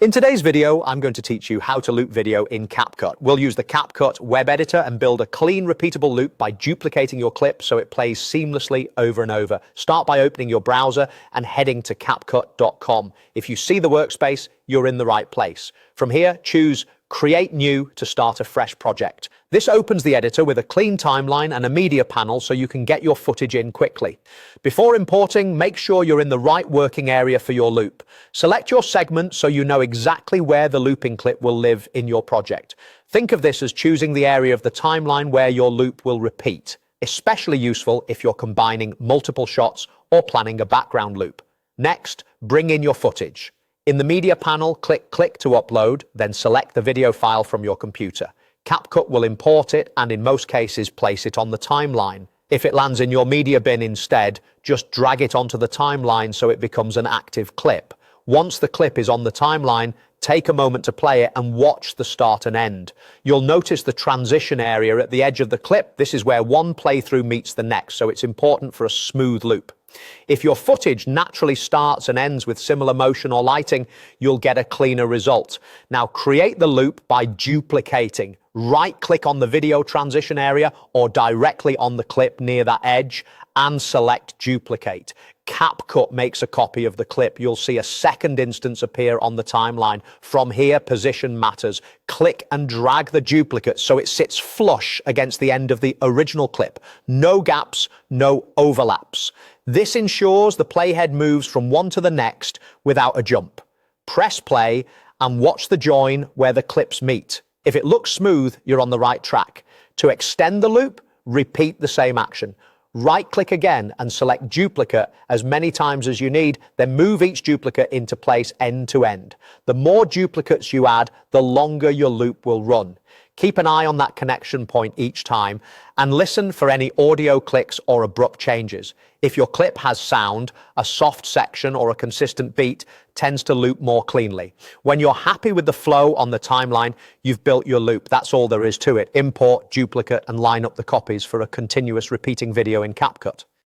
In today's video, I'm going to teach you how to loop video in Capcut. We'll use the Capcut web editor and build a clean, repeatable loop by duplicating your clip so it plays seamlessly over and over. Start by opening your browser and heading to capcut.com. If you see the workspace, you're in the right place. From here, choose Create New to start a fresh project. This opens the editor with a clean timeline and a media panel so you can get your footage in quickly. Before importing, make sure you're in the right working area for your loop. Select your segment so you know exactly where the looping clip will live in your project. Think of this as choosing the area of the timeline where your loop will repeat, especially useful if you're combining multiple shots or planning a background loop. Next, bring in your footage. In the media panel, click to upload, then select the video file from your computer. Capcut will import it and in most cases place it on the timeline. If it lands in your media bin instead, just drag it onto the timeline so it becomes an active clip. Once the clip is on the timeline, take a moment to play it and watch the start and end. You'll notice the transition area at the edge of the clip. This is where one playthrough meets the next, so it's important for a smooth loop. If your footage naturally starts and ends with similar motion or lighting, you'll get a cleaner result. Now create the loop by duplicating. Right-click on the video transition area or directly on the clip near that edge and select Duplicate. Capcut makes a copy of the clip. You'll see a second instance appear on the timeline. From here, position matters. Click and drag the duplicate so it sits flush against the end of the original clip. No gaps, no overlaps. This ensures the playhead moves from one to the next without a jump. Press play and watch the join where the clips meet. If it looks smooth, you're on the right track. To extend the loop, repeat the same action. Right-click again and select Duplicate as many times as you need, then move each duplicate into place end to end. The more duplicates you add, the longer your loop will run. Keep an eye on that connection point each time and listen for any audio clicks or abrupt changes. If your clip has sound, a soft section or a consistent beat tends to loop more cleanly. When you're happy with the flow on the timeline, you've built your loop. That's all there is to it. Import, duplicate, and line up the copies for a continuous repeating video in Capcut.